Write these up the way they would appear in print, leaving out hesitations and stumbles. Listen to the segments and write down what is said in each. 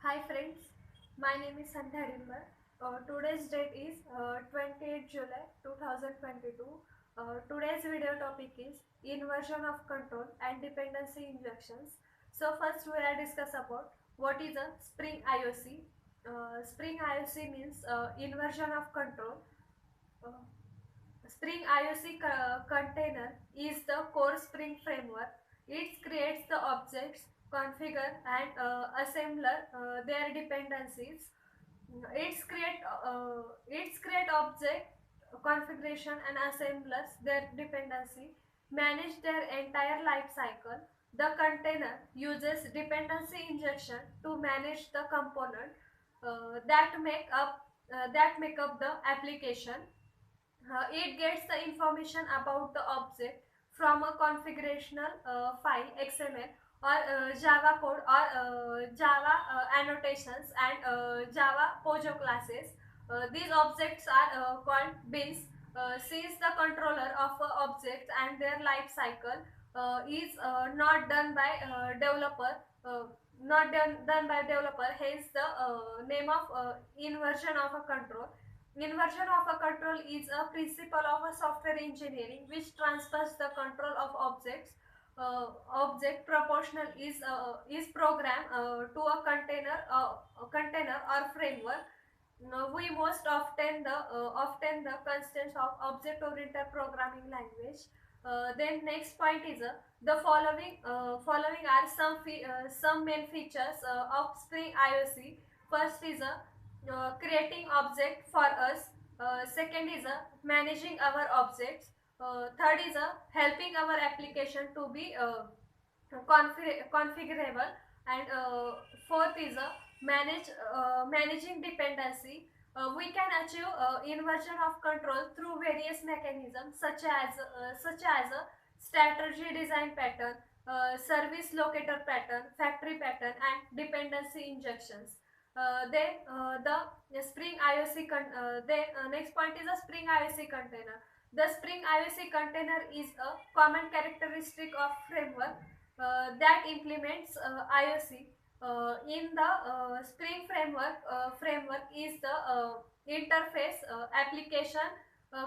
Hi friends, my name is Sandhya Dimbar. Today's date is 28 July 2022. Today's video topic is inversion of control and dependency injections. So first we will discuss about what is a Spring IOC. Spring IOC means inversion of control. Uh, Spring IOC container is the core Spring framework. It creates the objects, configure and assembler their dependencies. It's create object configuration and assemblers their dependency, manage their entire life cycle. The container uses dependency injection to manage the component that make up the application. It gets the information about the object from a configurational file XML or Java code or Java annotations and Java POJO classes. These objects are called bins. Since the controller of objects and their life cycle is not done by developer, hence the name of inversion of a control. Inversion of a control is a principle of a software engineering which transfers the control of objects. Object proportional is program to a container or framework. Now, we most often the constants of object oriented programming language. Then next point is the following are some main features of Spring IOC. First is creating object for us. Second is managing our objects. Third is helping our application to be configurable, and fourth is managing dependency. We can achieve inversion of control through various mechanisms such as strategy design pattern, service locator pattern, factory pattern, and dependency injections. The Spring IOC next point is a Spring IOC container. The Spring IOC container is a common characteristic of framework that implements IOC. In the Spring framework is the interface application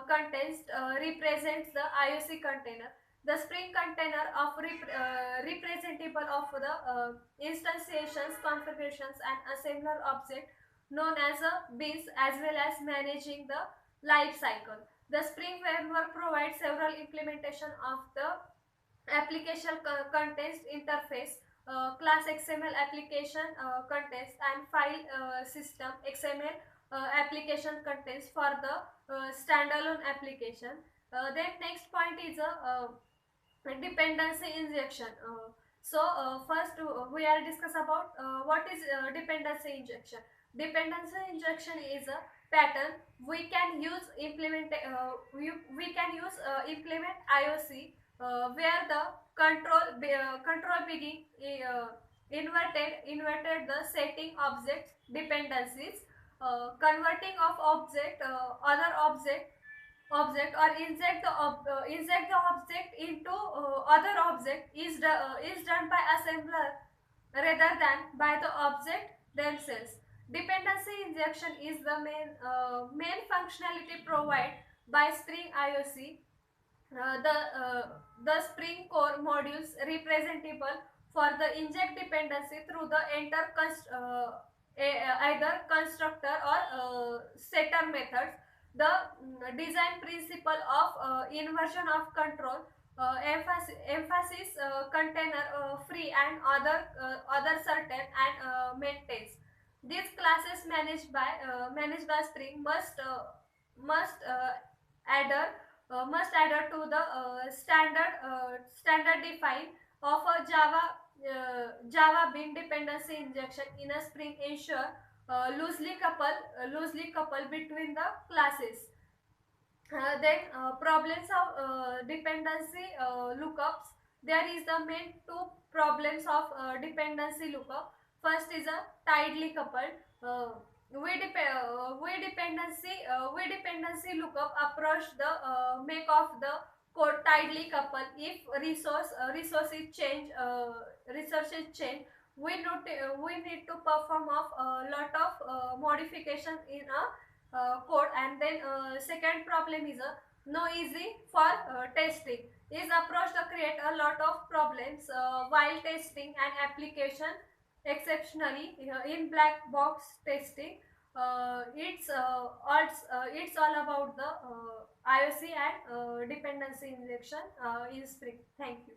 context represents the IOC container. The Spring container of representable of the instantiations, configurations, and assembler object known as bins, as well as managing the life cycle. The Spring framework provides several implementation of the application context interface, class XML application context, and file system XML application context for the standalone application. Then next point is dependency injection. First we will discuss about what is dependency injection. Dependency injection is a pattern we can use implement IOC where the control begin inverted the setting object dependencies, converting of other object or inject the object into other object is done by assembler rather than by the object themselves. Dependency injection is the main functionality provided by Spring IOC. The Spring core modules representable for the inject dependency through the either constructor or setter methods. The design principle of inversion of control emphasis container free and other certain and maintains. These classes managed by Spring adhere must adhere to the standard define of a Java bin dependency injection in a Spring ensure loosely couple between the classes. Then problems of dependency lookups. There is the main two problems of dependency lookup. First is a tightly coupled. We dependency lookup approach the make of the code tightly coupled if resources change we need to perform of a lot of modification in a code. And then second problem is no easy for testing. Is approach to create a lot of problems while testing an application exceptionally in black box testing. It's all about the IOC and dependency injection in Spring. Thank you.